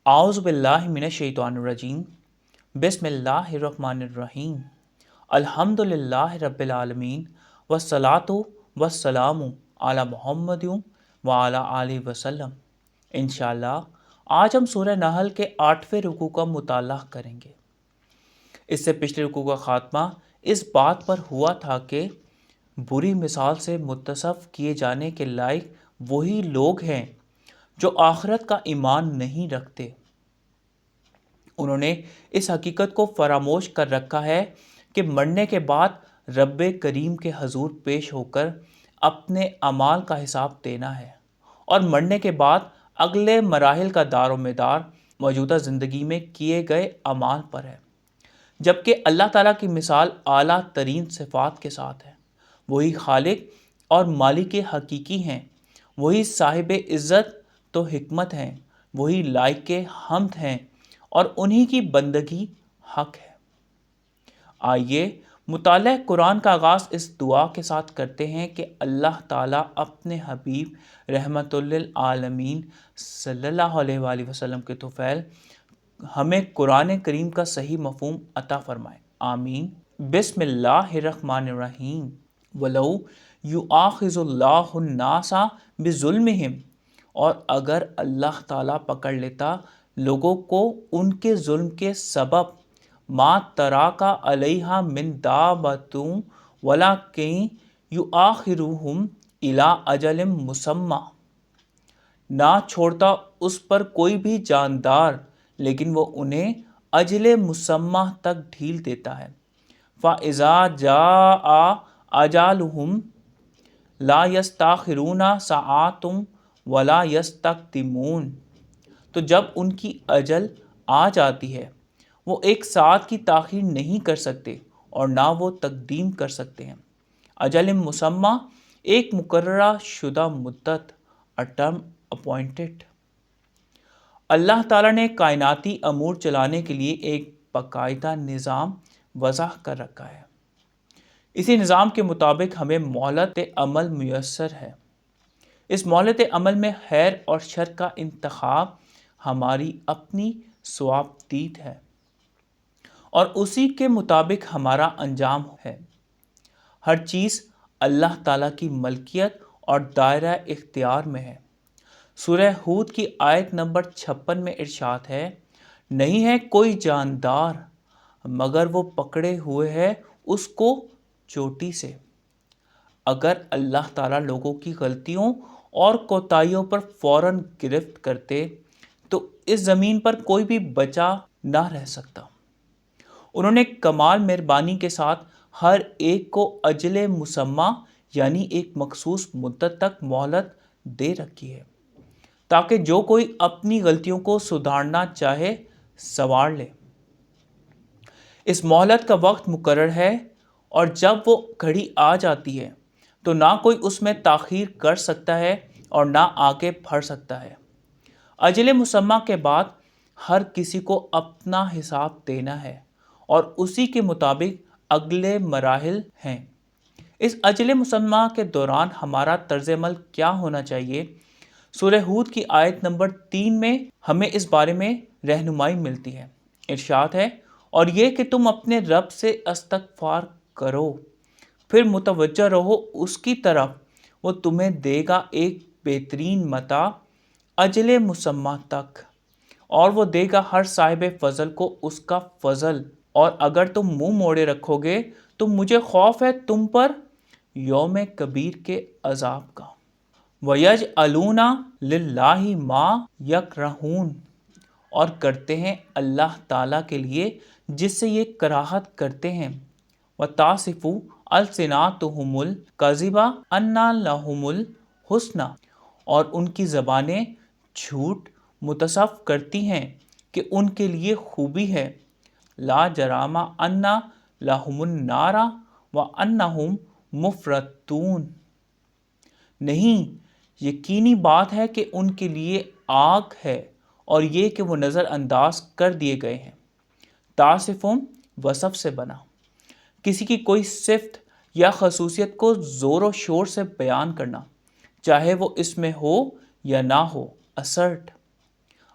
اعوذ باللہ من الشیطان الرجیم بسم اللہ الرحمن الرحیم الحمد للہ رب العالمین والصلاة والسلام علی محمد وعلی آلہ وسلم۔ انشاءاللہ آج ہم سورہ نحل کے 8ویں رکوع کا مطالعہ کریں گے۔ اس سے پچھلے رکوع کا خاتمہ اس بات پر ہوا تھا کہ بری مثال سے متصف کیے جانے کے لائق وہی لوگ ہیں جو آخرت کا ایمان نہیں رکھتے۔ انہوں نے اس حقیقت کو فراموش کر رکھا ہے کہ مرنے کے بعد رب کریم کے حضور پیش ہو کر اپنے اعمال کا حساب دینا ہے، اور مرنے کے بعد اگلے مراحل کا دار و مدار موجودہ زندگی میں کیے گئے اعمال پر ہے، جبکہ اللہ تعالیٰ کی مثال اعلیٰ ترین صفات کے ساتھ ہے۔ وہی خالق اور مالک حقیقی ہیں، وہی صاحب عزت تو حکمت ہیں، وہی لائق حمد ہیں، اور انہی کی بندگی حق ہے۔ آئیے مطالعہ قرآن کا آغاز اس دعا کے ساتھ کرتے ہیں کہ اللہ تعالیٰ اپنے حبیب رحمت للعالمین صلی اللہ علیہ وآلہ وسلم کے طفیل ہمیں قرآن کریم کا صحیح مفہوم عطا فرمائے، آمین۔ بسم اللہ الرحمن الرحیم وَلَوْ يُؤَاخِذُ اللَّهُ النَّاسَ بِظُلْمِهِمْ، اور اگر اللہ تعالیٰ پکڑ لیتا لوگوں کو ان کے ظلم کے سبب، ما تراک علیہا من دابۃ ولکن یؤخرھم الی اجل مسمى، نہ چھوڑتا اس پر کوئی بھی جاندار لیکن وہ انہیں اجل مسمى تک ڈھیل دیتا ہے۔ فَإِذَا جَاءَ أَجَلُهُمْ لَا يَسْتَأْخِرُونَ سَاعَةً وَلَا يَسْتَقْدِمُونَ، تو جب ان کی اجل آ جاتی ہے وہ ایک ساعت کی تاخیر نہیں کر سکتے اور نہ وہ تقدیم کر سکتے ہیں۔ اجل مسمى ایک مقررہ شدہ مدت، a term appointed۔ اللہ تعالیٰ نے کائناتی امور چلانے کے لیے ایک باقاعدہ نظام وضع کر رکھا ہے۔ اسی نظام کے مطابق ہمیں مہلت عمل میسر ہے۔ اس مہلت عمل میں خیر اور شر کا انتخاب ہماری اپنی صوابدید ہے، اور اسی کے مطابق ہمارا انجام ہے۔ ہر چیز اللہ تعالیٰ کی ملکیت اور دائرہ اختیار میں ہے۔ سورہ ہود کی آیت نمبر 56 میں ارشاد ہے، نہیں ہے کوئی جاندار مگر وہ پکڑے ہوئے ہے اس کو چوٹی سے۔ اگر اللہ تعالیٰ لوگوں کی غلطیوں اور کوتاہیوں پر فوراً گرفت کرتے تو اس زمین پر کوئی بھی بچا نہ رہ سکتا۔ انہوں نے کمال مہربانی کے ساتھ ہر ایک کو اجل مسمى یعنی ایک مخصوص مدت تک مہلت دے رکھی ہے، تاکہ جو کوئی اپنی غلطیوں کو سدھارنا چاہے سنوار لے۔ اس مہلت کا وقت مقرر ہے، اور جب وہ گھڑی آ جاتی ہے تو نہ کوئی اس میں تاخیر کر سکتا ہے اور نہ آگے بڑھ سکتا ہے۔ اجل مسمى کے بعد ہر کسی کو اپنا حساب دینا ہے، اور اسی کے مطابق اگلے مراحل ہیں۔ اس اجل مسمى کے دوران ہمارا طرز عمل کیا ہونا چاہیے؟ سورہ ہود کی آیت نمبر 3 میں ہمیں اس بارے میں رہنمائی ملتی ہے۔ ارشاد ہے، اور یہ کہ تم اپنے رب سے استغفار کرو، پھر متوجہ رہو اس کی طرف، وہ تمہیں دے گا ایک بہترین متاع اجل مسمى تک، اور وہ دے گا ہر صاحب فضل کو اس کا فضل، اور اگر تم منہ موڑے رکھو گے تو مجھے خوف ہے تم پر یوم کبیر کے عذاب کا۔ وَيَجْعَلُونَ لِلَّهِ مَا يَكْرَهُونَ، اور کرتے ہیں اللہ تعالیٰ کے لیے جس سے یہ کراہت کرتے ہیں۔ وَتَصِفُ أَلْسِنَتُهُمُ الْكَذِبَ أَنَّ لَهُمُ الْحُسْنَى، اور ان کی زبانیں جھوٹ متصف کرتی ہیں کہ ان کے لیے خوبی ہے۔ لا جرم أَنَّ لَهُمُ النَّارَ وَأَنَّهُمْ مُفْرَطُونَ، نہیں، یقینی بات ہے کہ ان کے لیے آگ ہے، اور یہ کہ وہ نظر انداز کر دیے گئے ہیں۔ تصفم وصف سے بنا، کسی کی کوئی صفت یا خصوصیت کو زور و شور سے بیان کرنا، چاہے وہ اس میں ہو یا نہ ہو، assert۔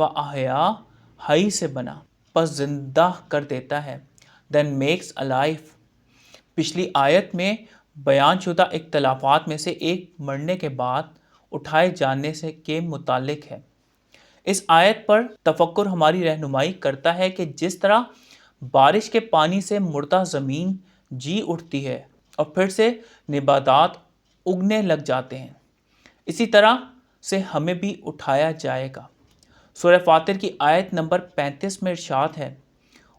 فَأَحْیَا حی سے بنا، پس زندہ کر دیتا ہے، then makes alive۔ پچھلی آیت میں بیان شدہ اختلافات میں سے ایک مرنے کے بعد اٹھائے جانے سے کے متعلق ہے۔ اس آیت پر تفکر ہماری رہنمائی کرتا ہے کہ جس طرح بارش کے پانی سے مردہ زمین جی اٹھتی ہے اور پھر سے نباتات اگنے لگ جاتے ہیں، اسی طرح سے ہمیں بھی اٹھایا جائے گا۔ سورہ فاطر کی آیت نمبر 35 میں ارشاد ہے،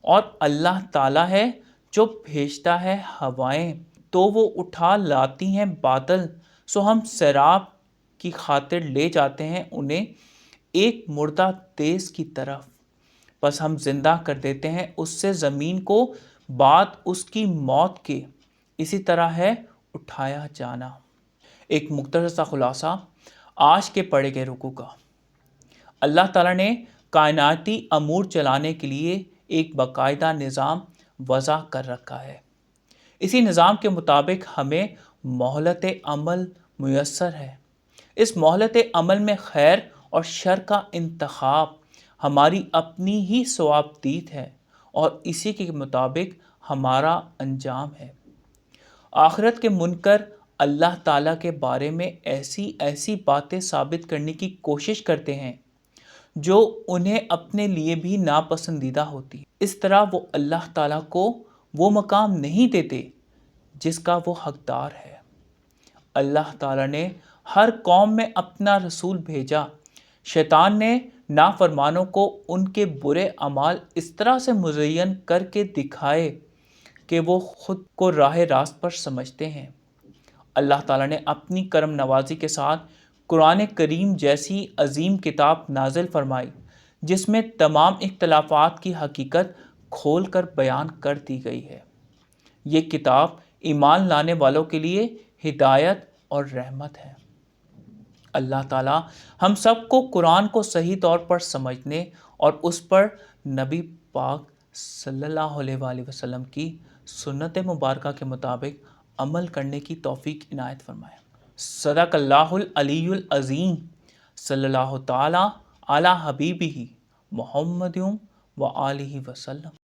اور اللہ تعالیٰ ہے جو بھیجتا ہے ہوائیں تو وہ اٹھا لاتی ہیں بادل، سو ہم سیراب کی خاطر لے جاتے ہیں انہیں ایک مردہ دیس کی طرف، پس ہم زندہ کر دیتے ہیں اس سے زمین کو بعد اس کی موت کے، اسی طرح ہے اٹھایا جانا۔ ایک مختصر سا خلاصہ آج کے پڑھے گئے رکوع کا۔ اللہ تعالیٰ نے کائناتی امور چلانے کے لیے ایک باقاعدہ نظام وضع کر رکھا ہے۔ اسی نظام کے مطابق ہمیں مہلت عمل میسر ہے۔ اس مہلت عمل میں خیر اور شر کا انتخاب ہماری اپنی ہی ثوابدید ہے اور اسی کے مطابق ہمارا انجام ہے۔ آخرت کے منکر اللہ تعالیٰ کے بارے میں ایسی باتیں ثابت کرنے کی کوشش کرتے ہیں جو انہیں اپنے لیے بھی ناپسندیدہ ہوتی ہیں۔ اس طرح وہ اللہ تعالیٰ کو وہ مقام نہیں دیتے جس کا وہ حقدار ہے۔ اللہ تعالیٰ نے ہر قوم میں اپنا رسول بھیجا، شیطان نے نافرمانوں کو ان کے برے اعمال اس طرح سے مزین کر کے دکھائے کہ وہ خود کو راہ راست پر سمجھتے ہیں۔ اللہ تعالیٰ نے اپنی کرم نوازی کے ساتھ قرآن کریم جیسی عظیم کتاب نازل فرمائی جس میں تمام اختلافات کی حقیقت کھول کر بیان کر دی گئی ہے۔ یہ کتاب ایمان لانے والوں کے لیے ہدایت اور رحمت ہے۔ اللہ تعالیٰ ہم سب کو قرآن کو صحیح طور پر سمجھنے اور اس پر نبی پاک صلی اللہ علیہ وآلہ وسلم کی سنت مبارکہ کے مطابق عمل کرنے کی توفیق عنایت فرمائے۔ صدق اللہ العلی العظیم، صلی اللہ تعالیٰ علی حبیبہ محمد و آلہ وسلم۔